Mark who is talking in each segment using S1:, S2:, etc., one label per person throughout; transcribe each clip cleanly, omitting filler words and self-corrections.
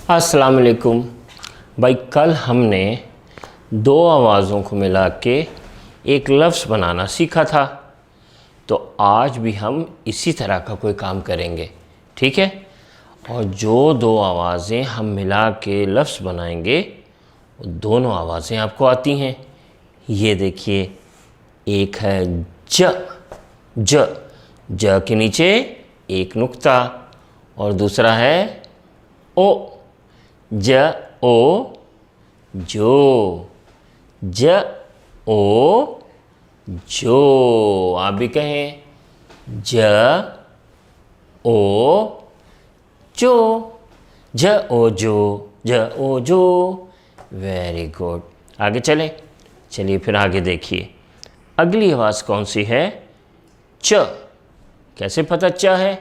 S1: अस्सलाम वालेकुम भाई। कल हमने दो आवाज़ों को मिला के एक लफ्ज़ बनाना सीखा था, तो आज भी हम इसी तरह का कोई काम करेंगे, ठीक है। और जो दो आवाज़ें हम मिला के लफ्ज़ बनाएंगे वो दोनों आवाज़ें आपको आती हैं। ये देखिए, एक है ज, ज, ज के नीचे एक नुक्ता, और दूसरा है ओ, ज ओ जो, ज ओ जो। आप भी कहें ज ओ जो, ज ओ जो, ज ओ जो। Very good. आगे चलिए फिर आगे देखिए। अगली आवाज़ कौन सी है? च। कैसे पता च है?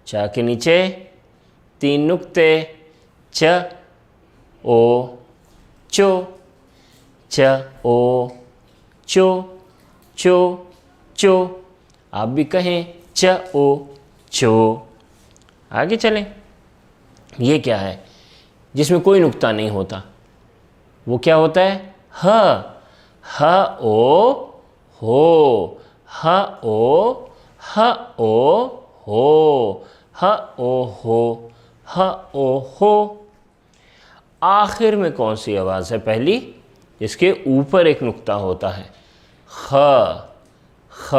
S1: च के नीचे तीन नुक्ते, च ओ चो, च ओ चो, चो चो। आप भी कहें च ओ चो। आगे चलें। ये क्या है जिसमें कोई नुक्ता नहीं होता? वो क्या होता है? ह, ह ओ हो, ह ओ, ह ओ हो, ह ओ हो, ह ओ हो। आखिर में कौन सी आवाज़ है पहली? इसके ऊपर एक नुक्ता होता है। ख, ख,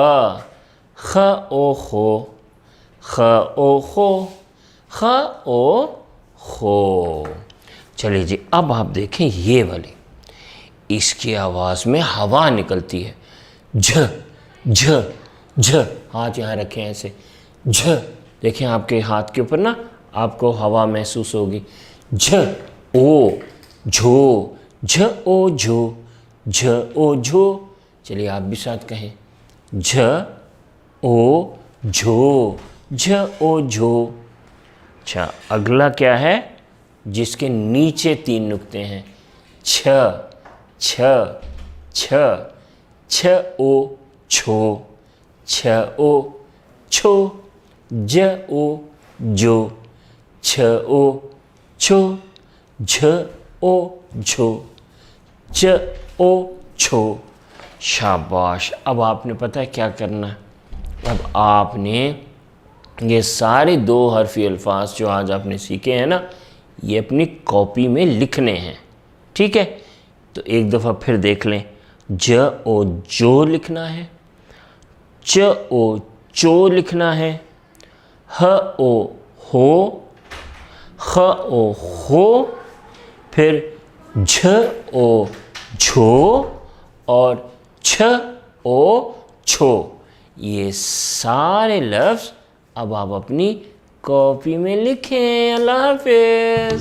S1: ख ओ खो, ख ओ खो, ख ओ खो। चलिए जी, अब आप देखें ये वाली, इसकी आवाज़ में हवा निकलती है। झ, झ, झ। हाथ यहाँ रखें ऐसे, झ। देखें आपके हाथ के ऊपर ना आपको हवा महसूस होगी। झ ओ झो, झ ओ झो, झ ओ झो। चलिए आप भी साथ कहें, झ ओ झो, झ ओ झो। अच्छा, अगला क्या है जिसके नीचे तीन नुक्ते हैं? छ, छ, छ, छ ओ छो, छ ओ छो, ज ओ जो, छ ओ छो, झ ओ झो, च ओ छो। शाबाश। अब आपने पता है क्या करना है? अब आपने ये सारे दो हरफी अल्फाज जो आज आपने सीखे हैं ना, ये अपनी कॉपी में लिखने हैं, ठीक है। तो एक दफ़ा फिर देख लें। ज ओ जो लिखना है, च ओ चो लिखना है, ह ओ हो, ख ओ हो, फिर झ ओ झो और छ ओ छो। ये सारे लफ्ज़ अब आप अपनी कॉपी में लिखें। अल्लाह हाफ़िज़।